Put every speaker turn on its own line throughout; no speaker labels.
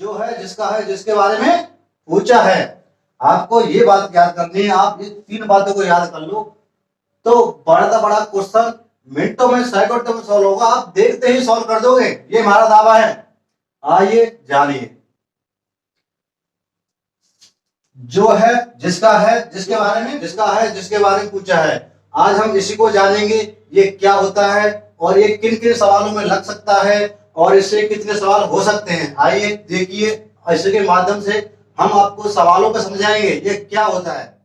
जो है जिसका है जिसके बारे में पूछा है। आपको ये बात याद करनी है, आप ये 3 बातों को याद कर लो तो बड़ा बड़ा क्वेश्चन मिनटों में सेकंडों में सॉल्व होगा, आप देखते ही सॉल्व कर दोगे, ये हमारा दावा है। आइए जानिए। जो है जिसके बारे में जिसके बारे में पूछा है, आज हम इसी को जानेंगे ये क्या होता है और ये किन किन सवालों में लग सकता है और इससे कितने सवाल हो सकते हैं। आइए देखिए, इसके माध्यम से हम आपको सवालों को समझाएंगे ये क्या होता है।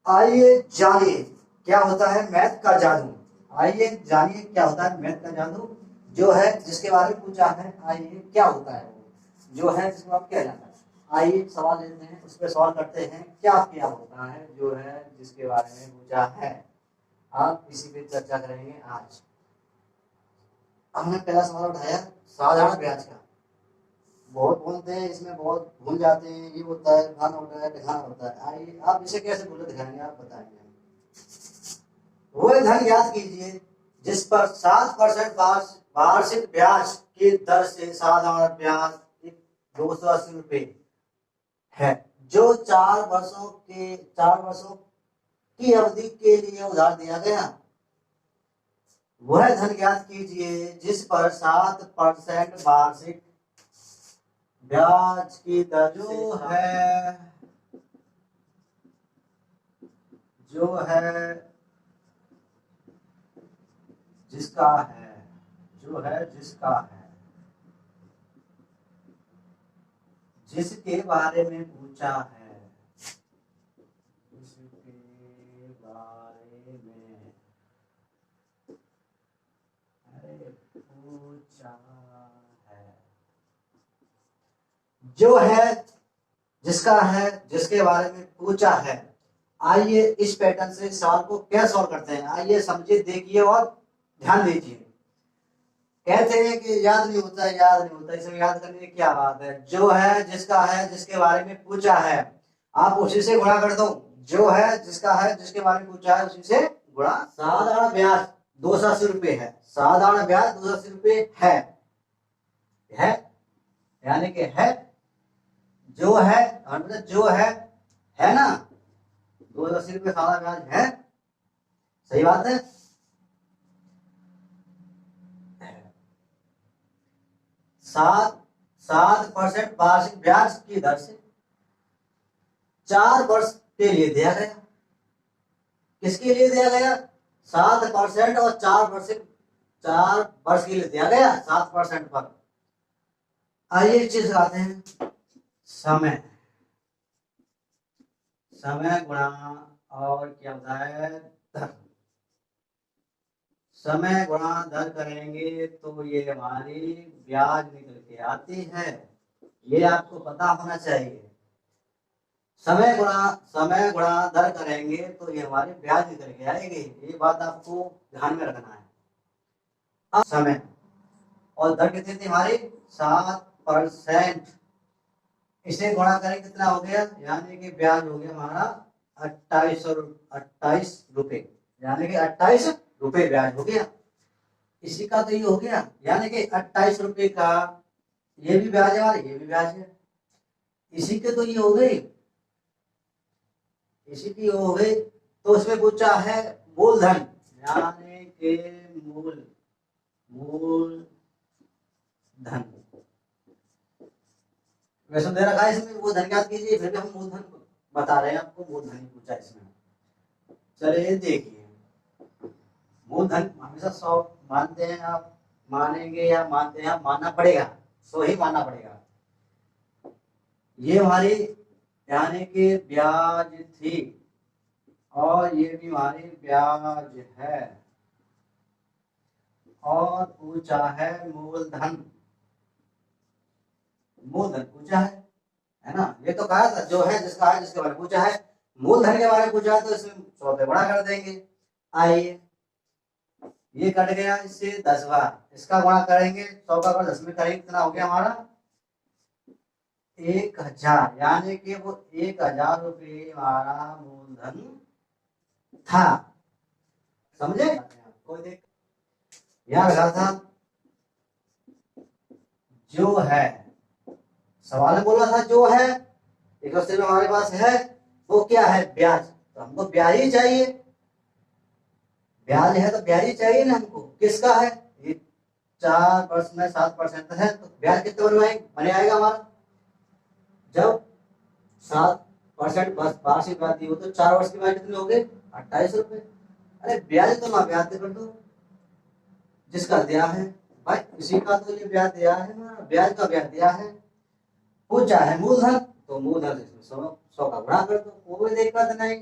आइए जानिए क्या होता है मैथ का जादू। आइए जानिए क्या होता है मैथ का जादू। जो है जिसके बारे में पूछा है, आइए क्या होता है जो है जिसको आप क्या जाता है। आइए सवाल लेते हैं, उस पर सवाल करते हैं क्या क्या होता है जो है जिसके बारे में पूछा है। आप इसी पे चर्चा करेंगे आज। हमने पहला सवाल उठाया साधारण ब्याज का। बहुत बोलते हैं इसमें, बहुत भूल जाते हैं, ये होता है खाना होता है दिखाना होता है। आइए आप इसे कैसे भूले दिखाएंगे, आप बताएंगे। वो धन याद कीजिए जिस पर 7% वार्षिक ब्याज की दर से साधारण ब्याज 280 रुपए है, जो 4 वर्षों की अवधि के लिए उधार दिया गया। वह धन ज्ञात कीजिए जिस पर 7% वार्षिक ब्याज की दर जो है जिसका है जिसके बारे में पूछा है, जो है जिसका है जिसके बारे में पूछा है। आइए इस पैटर्न से सवाल को क्या सॉल्व करते हैं, आइए समझिए, देखिए और ध्यान दीजिए। कहते हैं कि याद नहीं होता, इसे याद करने की क्या बात है। जो है जिसके बारे में पूछा है, आप उसी से गुणा कर दो। जो है जिसके बारे में पूछा है उसी से गुणा। साधारण ब्याज 280 रुपए है, साधारण ब्याज 280 रुपए है यानी कि है जो है ना, 280 रुपए साधारण ब्याज है। सही बात है। 7% वार्षिक ब्याज की दर से 4 वर्ष के लिए दिया गया। किसके लिए दिया गया? 7% और 4 वर्ष के लिए दिया गया 7% पर। आइए एक चीज आते हैं, समय गुणा और क्या होता है दर। समय गुणा दर करेंगे तो ये हमारी ब्याज निकल के आती है, ये आपको पता होना चाहिए। समय गुणा दर करेंगे तो ये हमारी ब्याज निकल के आएगी, ये बात आपको ध्यान में रखना है। अब समय और दर कितनी थी हमारी 7%, इसे गुणा करें कितना हो गया, यानी कि ब्याज हो गया हमारा 28 रुपए, यानी कि 28 रुपए ब्याज हो गया। इसी का तो ये हो गया, यानी कि 28 रुपए का ये भी ब्याज है और ये भी ब्याज है। इसी के तो ये हो गई, इसी की हो गई। तो उसमें पूछा है मूलधन, यानी कि मूलधन वैसे दे रखा है इसमें, वो धन याद कीजिए, फिर भी हम मूलधन बता रहे हैं आपको, मूलधन ही पूछा इसमें। चलिए देखिए, मूलधन हमेशा 100 मानते हैं, आप मानेंगे या मानते हैं, मानना पड़ेगा, 100 ही मानना पड़ेगा। ये हमारी यानी कि ब्याज थी और ये भी हमारी ब्याज है और पूछा है मूलधन पूछा है ना। ये तो कहा था जो है जिसका है जिसके बारे में पूछा है। मूलधन के बारे में पूछा है तो इसमें 100 पे गुणा कर देंगे। आइए ये कट गया, इससे 10 बार इसका गुणा करेंगे, 100 का 10 में करेंगे, कितना हो गया हमारा 1000, यानी कि वो 1000 रुपये हमारा मूलधन था। समझे? कोई देख याद रखा था, जो है सवाल में बोला था जो है 180 में हमारे पास है वो क्या है, ब्याज। तो हमको ब्याज ही चाहिए, ब्याज है तो ब्याज ही चाहिए ना हमको। किसका है, ये 4% 7% है, तो ब्याज कितना बने आएगा हमारा। जब 7% बस वार्षिक ब्याज दी हो तो 4 वर्ष के बाद कितने हो गए, 28 रुपए। अरे ब्याज तो ना ब्याज कर दो जिसका दिया है भाई, इसी का तो ये ब्याज दिया है ना, ब्याज का ब्याज दिया है। पूछा है मूलधन, तो मूलधन से 100 का गुणा कर दो, कोई दिक्कत नहीं।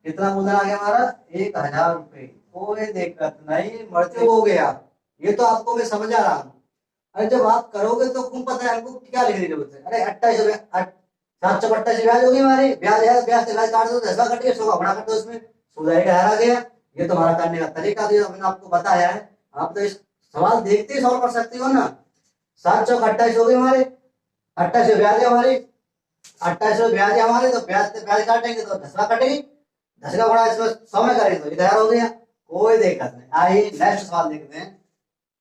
कितना मूलधन आ गया हमारा, 1000 रुपए, कोई दिक्कत नहीं, मरते हो गया। ये तो आपको मैं समझा रहा हूँ। अरे जब आप करोगे तो तुम पता है हमको क्या लिखने की जरूरत है। अरे 728 ब्याज होगी हमारी, ब्याज है, ब्याज से ब्याज काट दो, 10 कट के 100 का गुणा कर दो, इसमें सुधाई का आ गया। ये तुम्हारा करने का तरीका दिया मैंने आपको बताया है। आप तो इस सवाल देखते ही सॉल्व कर सकते हो ना। 7 चौक 28 हो गए हमारे, 28 ब्याज है हमारी, 28 ब्याज है हमारे, तो ब्याज से ब्याज काटेंगे तो 10 कटेगी, 10 का गुणा इसमें 100 में करेंगे तो इधर हो गया, कोई दिक्कत नहीं। आइए नेक्स्ट सवाल देखते हैं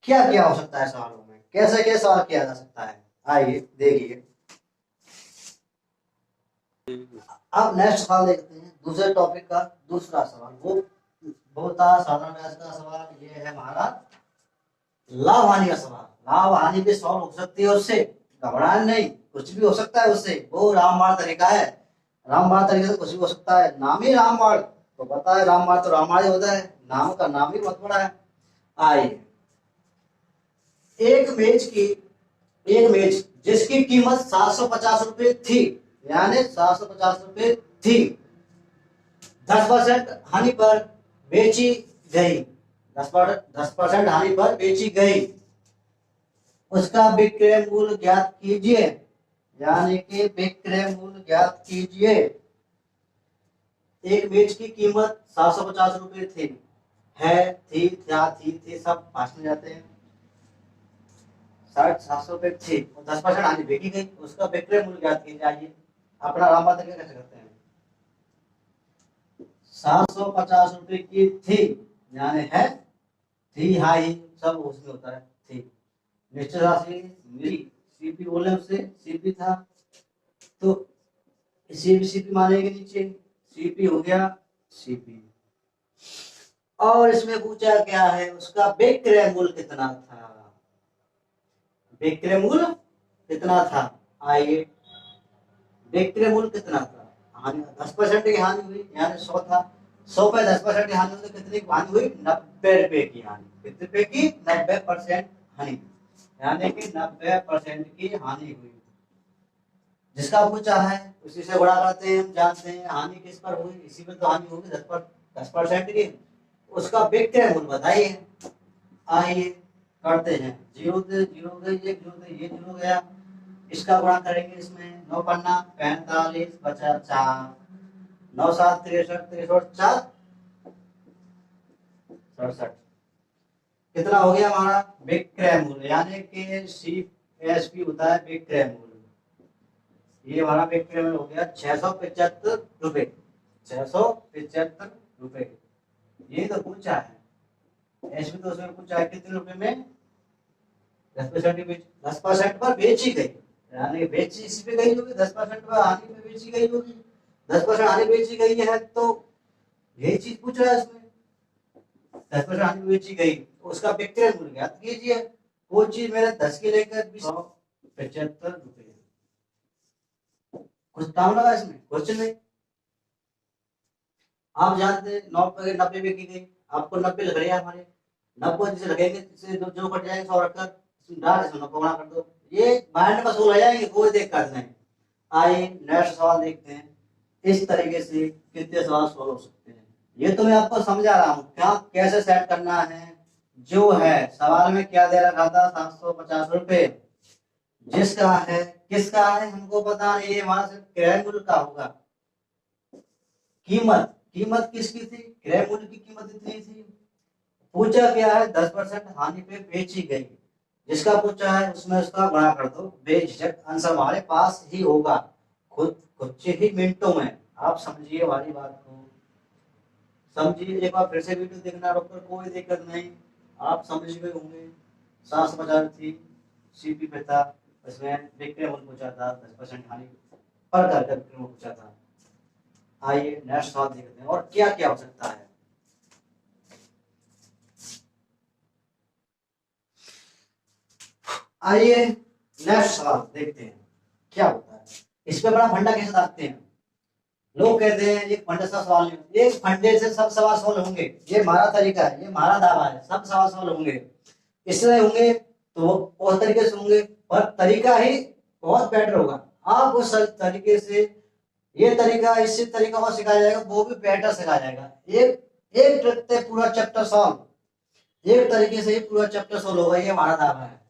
क्या क्या हो सकता है सवालों में, कैसे कैसे सवाल किया जा सकता है। आइए देखिए, अब नेक्स्ट सवाल देखते हैं दूसरे टॉपिक का दूसरा सवाल। वो बहुत साधारण का सवाल ये है हमारा लाभ हानि का सवाल। लाभ हानि भी सॉल्व हो सकती है उससे, घबराना नहीं, कुछ भी हो सकता है उससे। वो रामबाण तरीका है, रामबाण तरीके से कुछ भी हो सकता है। नाम ही रामबाण, तो पता है रामबाण तो रामबाण ही होता है, नाम का नाम ही बहुत बड़ा है। आइए, एक मेज जिसकी कीमत 750 रुपए थी, यानी 750 रुपए थी, 10% हानि पर बेची गई, 10% हानि पर बेची गई, उसका विक्रय मूल्य ज्ञात कीजिए, यानी कि विक्रय मूल्य ज्ञात कीजिए। एक मेज की कीमत 750 रुपए थी, है, थी सब पास में जाते हैं। 750 रुपए थी और 10% हानि बेची गई, उसका विक्रय मूल्य ज्ञात कीजिए। आइए अपना रामबाण तरीका कैसे करते हैं। 750 रुपए की थी, यानी है, थी हाई सब उसमें होता है, थी। निश्चित राशि मिली, सीपी बोले उससे, सीपी था तो सीपी मानेंगे नीचे, सीपी हो गया सीपी। और इसमें पूछा क्या है, उसका विक्रय मूल्य कितना था, विक्रय मूल्य कितना था। आइए, विक्रय मूल्य कितना था, हानि 10% की हानि हुई, यानी 100 था, 100 पे 10% की हानि हुई तो कितनी हानि हुई, 90 रुपए की हानि। कितने रुपए की, 90% हानि, यानी कि 90% की हानि हुई। जिसका पूछा है उसी से गुणा करते हैं, हम जानते हैं हानि किस पर हुई, इसी में तो हानि होगी 10% की, उसका विक्रय मूल्य बताइए। आइए करते हैं, 0 से 0 गई, 1 0 से ये 0 गया, इसका गुणा करेंगे, इसमें 9 पन्ना 45 बचा 4, 9 7 63 63 4 67, कितना हो गया हमारा विक्रय मूल्य, यानी कि CSP होता है विक्रय मूल्य। ये हमारा विक्रय मूल्य हो गया 675 रुपए, 675 रुपए। ये तो पूछा है, एसपी तो उसमें पूछा है कितने रुपए में, 10% पर बेची गई, यानी बेची इसी पे गई होगी, 10% पर हानि पे बेची गई होगी, 10% हानि बेची गई है तो यही चीज पूछ रहा है इसमें, 10% हानि बेची गई, उसका विक्रय मूल्य ज्ञात कीजिए। वो चीज मेरे 10 के लेकर 175 रुपए। कुछ काम लगा इसमें, क्वेश्चन नहीं। आप जानते हैं 90 में की गई, आपको 90 लग रही है हमारे, 90 जिसे लगेंगे जो कट जाएंगे 100 रखकर डाल इसमें 90 गुणा कर दो, ये माइंड में सोल हो जाएंगे, कोई दिक्कत नहीं। आइए नेक्स्ट सवाल देखते हैं, इस तरीके से कितने सवाल सोल्व हो सकते हैं। ये तो मैं आपको समझा रहा हूँ क्या कैसे सेट करना है। जो है सवाल में क्या दे रखा था, 750 रुपए, जिसका है किसका है हमको पता नहीं, ये हमारा सिर्फ क्रय मूल्य का होगा। कीमत किसकी थी, क्रय मूल्य की कीमत इतनी थी। पूछा क्या है, 10% हानि पे बेची गई, जिसका पूछा है उसमें उसका गुणा कर दो, बेझिझक आंसर हमारे पास ही होगा, खुद कुछ ही मिनटों में। आप समझिए हमारी बात को, समझिए, एक बार फिर से वीडियो देखना रोककर, कोई दिक्कत नहीं, आप समझ गए होंगे। 750 थी, सीपी पे था, उसमें विक्रमण पूछा था, 10% हानि पर करके विक्रमण पूछा था। आइए नेक्स्ट सवाल देखते हैं और क्या क्या हो सकता है। आइए नेक्स्ट सवाल देखते हैं क्या होता है। इस पे बड़ा फंडा कैसे डालते हैं। लोग कहते हैं ये फंडे से सवाल नहीं, एक फंडे से सब सवाल सॉल्व होंगे, ये हमारा तरीका है, ये हमारा दावा है, सब सवाल सॉल्व होंगे। इससे होंगे तो बहुत तरीके से होंगे, पर तरीका ही बहुत बेटर होगा। आप उस तरीके से, ये तरीका इससे तरीका और सिखाया जाएगा, वो भी बेटर सिखाया जाएगा। एक एक ट्रिक से पूरा चैप्टर सॉल्व, एक तरीके से ही पूरा चैप्टर सॉल्व होगा, ये हमारा दावा है।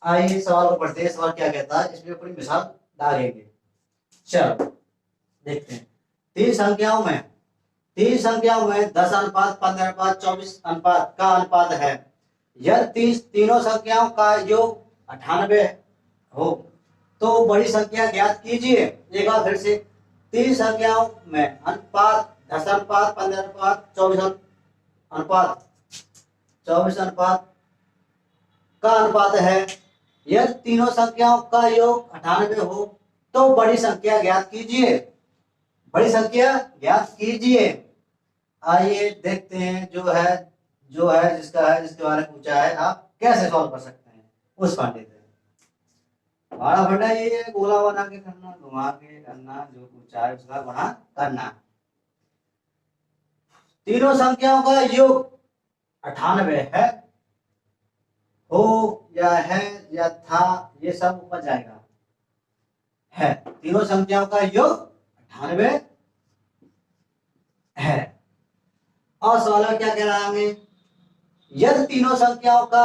आइए सवाल को पढ़ते हैं। सवाल क्या कहता है, इसमें पूरी मिसाल डालेंगे। चलो देखते हैं। तीन संख्याओं में 10 अनुपात, 15 अनुपात, 24 अनुपात का अनुपात है। यह तीनों संख्याओं का योग 98 हो तो बड़ी संख्या ज्ञात कीजिए। एक बार फिर से, तीन संख्याओं में अनुपात 10 अनुपात, 15 अनुपात, 24 अनुपात का अनुपात है। यदि तीनों संख्याओं का योग 98 हो तो बड़ी संख्या ज्ञात कीजिए। बड़ी संख्या ज्ञात कीजिए। आइए देखते हैं जो है जिसके बारे में पूछा है, आप कैसे सॉल्व कर सकते हैं उस फंडे से। हमारा फंडा ये है, गोला बना के करना, घुमा के करना, जो पूछा है उसका गुणा करना। तीनों संख्याओं का योग 98 है, हो या है या था, ये सब ऊपर जाएगा। है, तीनों संख्याओं का योग 98 है। और सवाल में क्या कह रहा है हमें, यदि तीनों संख्याओं का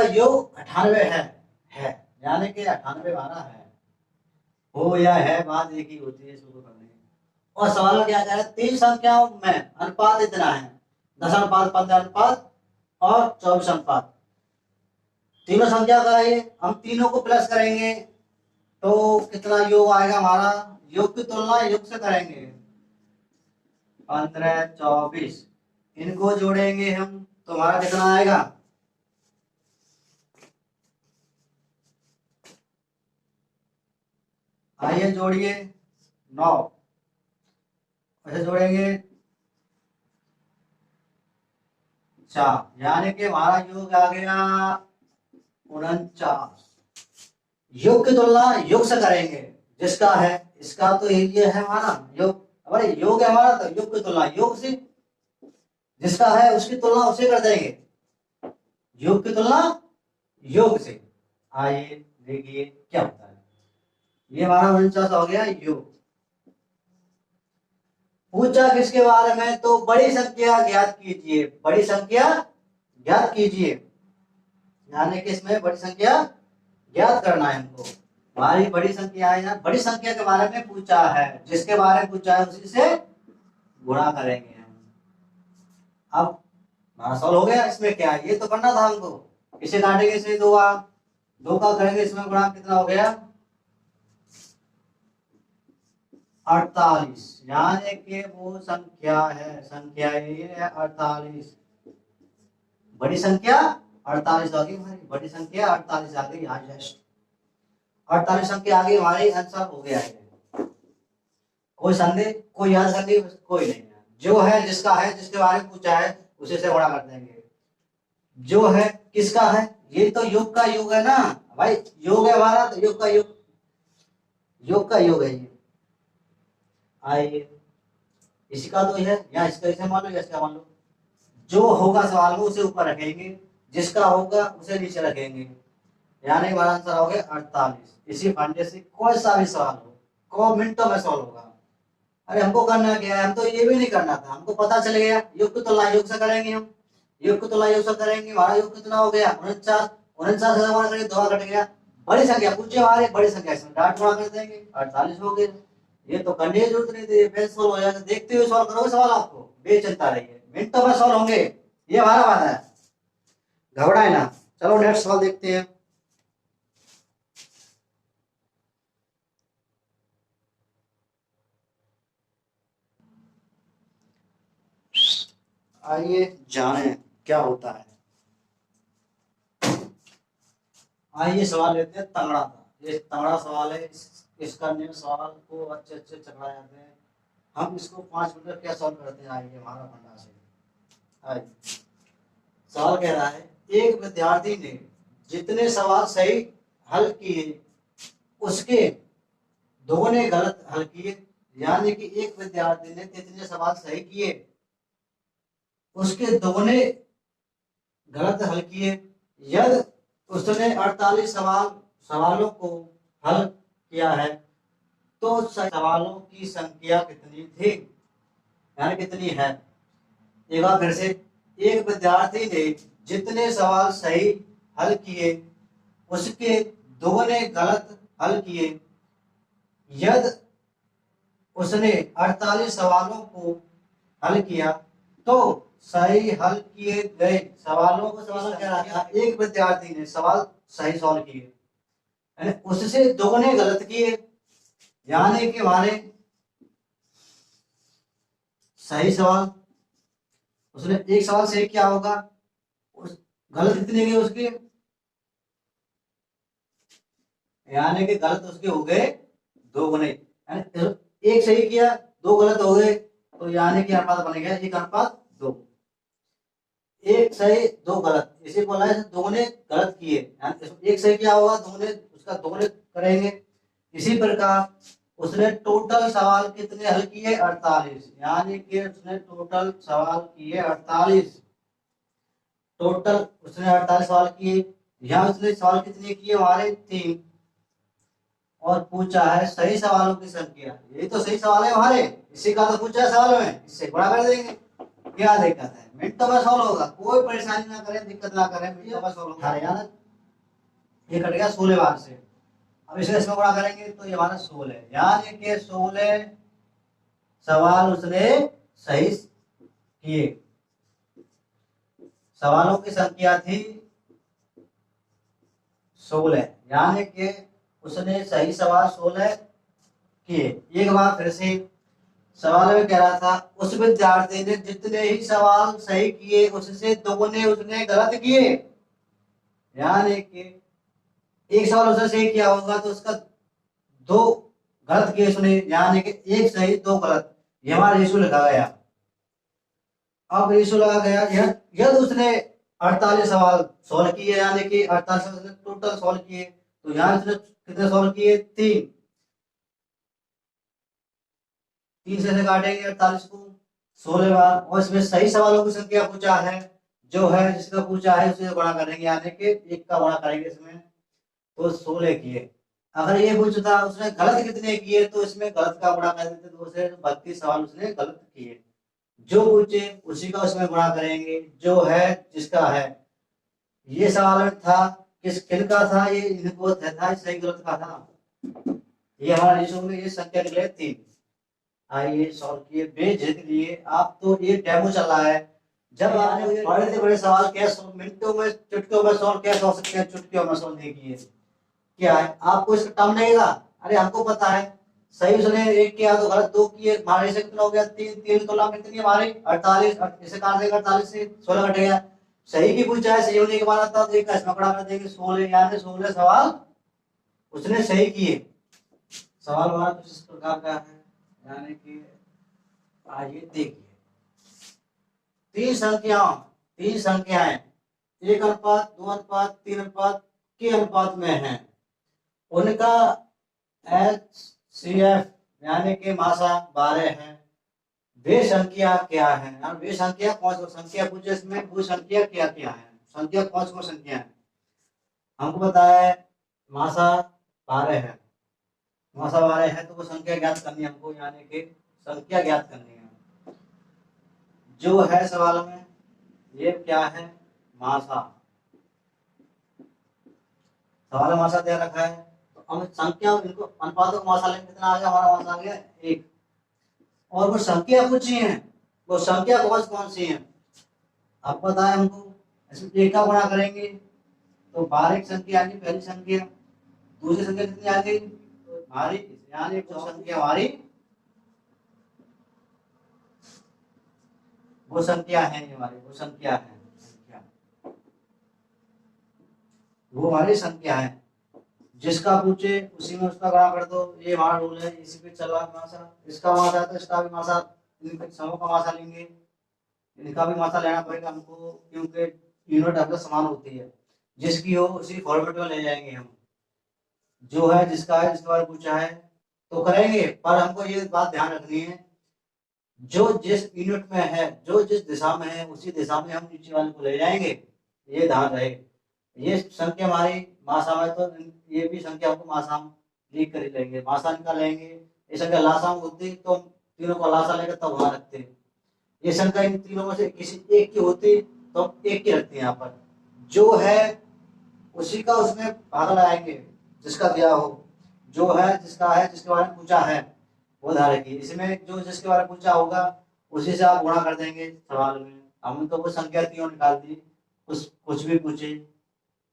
योग 98 है यानी कि 98 हमारा है, हो या है बात एक ही होती है, इसको करने। और सवाल में क्या कह रहा है, तीन संख्याओं में अनुपात इतना है, 10 अनुपात, 15 अनुपात और 24 अनुपात। तीनों संख्या का है, हम तीनों को प्लस करेंगे तो कितना योग आएगा हमारा। योग की तुलना योग से करेंगे, 15, 24, इनको जोड़ेंगे हम तो हमारा कितना आएगा, आइए जोड़िए 9, ऐसे जोड़ेंगे 4, यानी कि हमारा योग आ गया 49। योग की तुलना योग से करेंगे, जिसका है इसका तो ये है हमारा योग, हमारे योग है हमारा, तो योग की तुलना योग से, जिसका है उसकी तुलना उससे कर देंगे, योग की तुलना योग से। आइए देखिए क्या होता है। ये हमारा 49 हो गया योग। पूछा किसके बारे में, तो बड़ी संख्या ज्ञात कीजिए। बड़ी संख्या ज्ञात कीजिए, यानी कि इसमें बड़ी संख्या ज्ञात करना है हमको। हमारी बड़ी संख्या है ना, बड़ी संख्या के बारे में पूछा है, जिसके बारे में पूछा है उसी से गुणा करेंगे हम। अब हमारा सॉल्व हो गया। इसमें क्या है, ये तो करना था हमको, इसे काटेंगे, इसे दो का करेंगे, इसमें गुणा कितना हो गया 48, यानी कि वो संख्या ये है 48। बड़ी संख्या 48 आ गई हमारी, बड़ी संख्या 48 आ गई, हाईएस्ट 48 संख्या आ गई हमारी, आंसर हो गया है। कोई संदेह, कोई याद करने कोई नहीं है। जो है जिसका है, जिसके बारे में पूछा है उसे से गुणा कर देंगे। जो है किसका है, ये तो योग का योग है ना भाई, योग है हमारा तो योग का योग है ये। आइए इसका तो है, या इसका इसे मान लो या इसका मान लो, जो होगा सवाल में उसे ऊपर रखेंगे, जिसका होगा उसे नीचे रखेंगे, यानी हमारा आंसर हो गया 48। इसी फंडे से कोई सा भी सवाल हो, को मिनटों में सॉल्व होगा। अरे हमको करना क्या है, हम तो ये भी नहीं करना था, हमको पता चल गया योग की तुलना योग से करेंगे, हम योग की तुलना योग से करेंगे। हमारा योग कितना हो गया 49, 49 से गुणा करेंगे 2 कट गया। बड़ी संख्या पूछिए हमारे, बड़ी संख्या इसमें डाट गुणा कर देंगे, 48 हो गए। ये तो करने की जरूरत नहीं थी, बेस सॉल्व हो जाएगा। देखते हुए सॉल्व करोगे सवाल, आपको बेचिंता रहिए, मिनटों में सॉल्व होंगे, ये हमारा वादा है, घबराए ना। चलो नेक्स्ट सवाल देखते हैं। आइए जाने क्या होता है। आइए सवाल लेते हैं तगड़ा था। ये तगड़ा सवाल है, इस करने में सवाल को अच्छे अच्छे चकरा जाते हैं। हम इसको 5 मिनट में क्या सॉल्व करते हैं। आइए हमारा फंडा से आइए। सवाल कह रहा है एक विद्यार्थी ने जितने सवाल सही हल किए उसके दोगुने गलत हल किए। यानी कि एक विद्यार्थी ने जितने सवाल सही किए उसके दोगुने गलत हल किए। यदि उसने 48 सवालों को हल किया है तो सवालों की संख्या कितनी थी, यानी कितनी है। एक बार फिर से, एक विद्यार्थी ने जितने सवाल सही हल किए उसके दोगुने गलत हल किए। यदि उसने 48 सवालों को हल किया तो सही हल किए गए सवालों को सवाल क्या रहा था, एक विद्यार्थी ने सवाल सही सॉल्व किए, उससे दोगुने गलत किए। यानी कि हमारे सही सवाल, उसने एक सवाल सही किया होगा, उस गलत कितने गए उसके, यानी कि गलत उसके हो गए दोगुने। एक सही किया, 2 गलत हो गए, तो यानी कि अनुपात बन गया 1:2। एक सही 2 गलत, इसी बोला है दोगुने गलत किए। एक सही किया होगा, दोगुने उसका दोगुने करेंगे। इसी प्रकार उसने टोटल सवाल कितने हल किए, 48। यानी कि उसने टोटल सवाल किए 48। टोटल उसने 48 सवाल किए। यहाँ उसने सवाल कितने किए, हमारे 3। और पूछा है सही सवालों की संख्या। यही तो सही सवाल है हमारे, इसी का तो पूछा है सवालों में, इससे बड़ा कर देंगे। क्या दिक्कत है, मिनटों में सॉल्व होगा, कोई परेशानी ना करें, दिक्कत ना करें, मिनटों में सॉल्व होगा। यार ये कट गया 16 बार से। अब इसे इसमें बड़ा करेंगे तो ये हमारा 16, यानी कि 16 सवाल उसने सही किए। सवालों की संख्या थी 16, यानी कि उसने सही सवाल 16 किए। एक बार फिर से सवाल में कह रहा था उस विद्यार्थी ने जितने ही सवाल सही किए उससे दोगुने उसने गलत किए। यानी कि एक सवाल उसने सही किया होगा तो उसका 2 गलत किए उसने, यानी कि 1 सही 2 गलत। ये हमारा रेशो लिखा गया। अब रेशो लगा गया, यदि उसने 48 सवाल सॉल्व किए, यानी कि 48 उसने टोटल सॉल्व किए, तो यहाँ उसने कितने सॉल्व किए, 3। 3 से काटेंगे 48 को 16 बार। और इसमें सही सवालों की संख्या पूछा है, जो है जिसका पूछा है उसे गुणा करेंगे, यानी कि 1 का गुणा करेंगे इसमें, तो 16 किए। अगर ये पूछता उसने गलत कितने किए तो इसमें गलत का गुणा कर देते, तो उसे 32 सवाल उसने गलत किए। जो पूछे उसी का उसमें गुणा करेंगे, जो है जिसका है। ये सवाल में था किस किन का था, ये इनको था सही गलत का था। ये हमारा रेशो में ये संख्या निकले 3। आइए सॉल्व किए बेझिझक लिए। आप तो ये डेमो चल रहा है, जब आपने बड़े से बड़े सवाल कैसे मिनटों में चुटकियों में सॉल्व कैसे हो सकते हैं, चुटकियों में सॉल्व देखिए क्या है। आपको इसका टर्म लगेगा, अरे हमको पता है सही उसने 1 किया तो गलत 2 किए, हमारे से कितना हो गया 3। 3 तो लाभ कितनी है हमारी 48, इसे काट देगा 48 से 16 कटेगा। सही की पूछा है, सही होने के बाद आता है 1 का इसमें बड़ा कर देंगे 16, यानी 16 सवाल उसने सही किए। सवाल हमारा कुछ इस प्रकार का है, यानी कि आइए देखिए 3 संख्याएं 1:2:3 के अनुपात में हैं। उनका HCF यानी कि मासा 12 है। वे संख्या क्या है, वे संख्या कौन सी संख्या पूछे इसमें, वो संख्या क्या क्या है, संख्या कौन सी संख्या है। हमको बताया है मासा 12 है, मासा 12 है तो वो संख्या ज्ञात करनी है हमको, यानी कि संख्या ज्ञात करनी है। जो है सवाल में ये क्या है, मासा। सवाल में मासा दे रखा है तो हम संख्या इनको अनुपातों का मासा लेंगे, कितना आ गया हमारा मासा आ गया 1। और वो संख्या पूछी है, वो संख्या कौन सी है आपको बताया हमको। इसमें 1 का गुणा करेंगे तो 12 की संख्या आ गई पहली संख्या। दूसरी संख्या कितनी आ गई हमारी, यानी वो संख्या हमारी वो संख्या है हमारी, वो संख्या है, वो हमारी संख्या है। जिसका पूछे उसी में उसका गुणा कर दो, ये हमारा रूल है, इसी पे चल रहा मासा। इसका मासा है तो इसका भी मासा, इनके समूह का मासा लेंगे, इनका भी मासा लेना पड़ेगा हमको, क्योंकि यूनिट हमको समान होती है। जिसकी हो उसी फॉर्मेट में ले जाएंगे हम। जो है जिसका है, जिसके बारे में पूछा है तो करेंगे, पर हमको ये बात ध्यान रखनी है, जो जिस यूनिट में है, जो जिस दिशा में है, उसी दिशा में हम नीचे वाले को ले जाएंगे, ये ध्यान रहे। ये संख्या हमारी मासा में, तो ये भी संख्या हमको मासा में लिख कर लेंगे, मासा निकाल लेंगे। ये संख्या लासा में होती तो तीनों को लासा लेकर तब वहां रखते। ये संख्या इन तीनों में से किसी एक की होती तो हम एक की रखते हैं यहाँ पर। जो है उसी का उसमें भाग लगाएंगे जिसका दिया हो, जो है जिसका है, जिसके बारे में पूछा है वो ध्यान रखिए। इसमें जो जिसके बारे में पूछा होगा उसी से आप गुणा कर देंगे सवाल में। हमने तो वो संख्या तीनों निकाल दी, कुछ भी पूछे,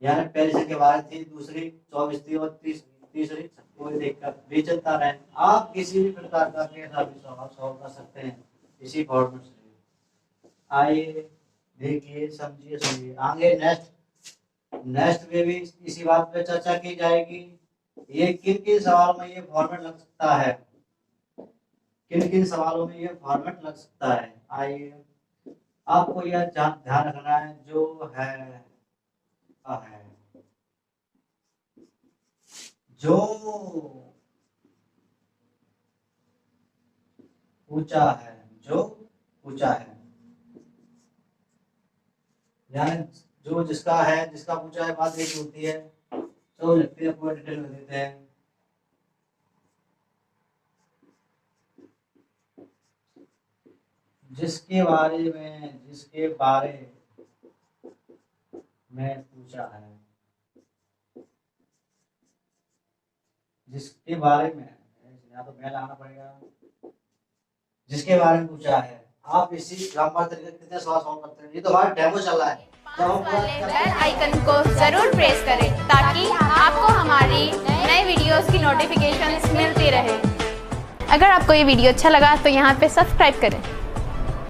यानी पहली संख्या 12 थी, दूसरी 24 थी और तीसरी कोई देखकर भी चलता रहे। आप किसी भी प्रकार का कैसा भी सवाल सॉल्व कर सकते हैं इसी फॉर्मेट से। आइए देखिए, समझिए, सुनिए। आगे नेक्स्ट में भी इसी बात पे चर्चा की जाएगी। ये किन किन सवालों में ये फॉर्मेट लग सकता है, किन किन सवालों में ये फॉर्मेट लग सकता है। आइए, आपको यह ध्यान रखना है, जो है जो पूछा है, जो पूछा है, यानी जो जिसका है, जिसका पूछा है, बात एक होती है तो लिखते हैं, पूरा डिटेल में देते हैं। जिसके बारे में पूछा है, जिसके बारे में, यहाँ तो मैं लाना पड़ेगा, जिसके बारे में पूछा है। आप इसी ग्रामर तरीके कितने सवाल सॉल्व करते हैं। ये तो हमारा डेमो चल रहा है, तो
बेल आइकन को जरूर प्रेस करें ताकि आपको हमारी नए वीडियोस की नोटिफिकेशंस मिलती रहे। अगर आपको ये वीडियो अच्छा लगा तो यहाँ पे सब्सक्राइब करें।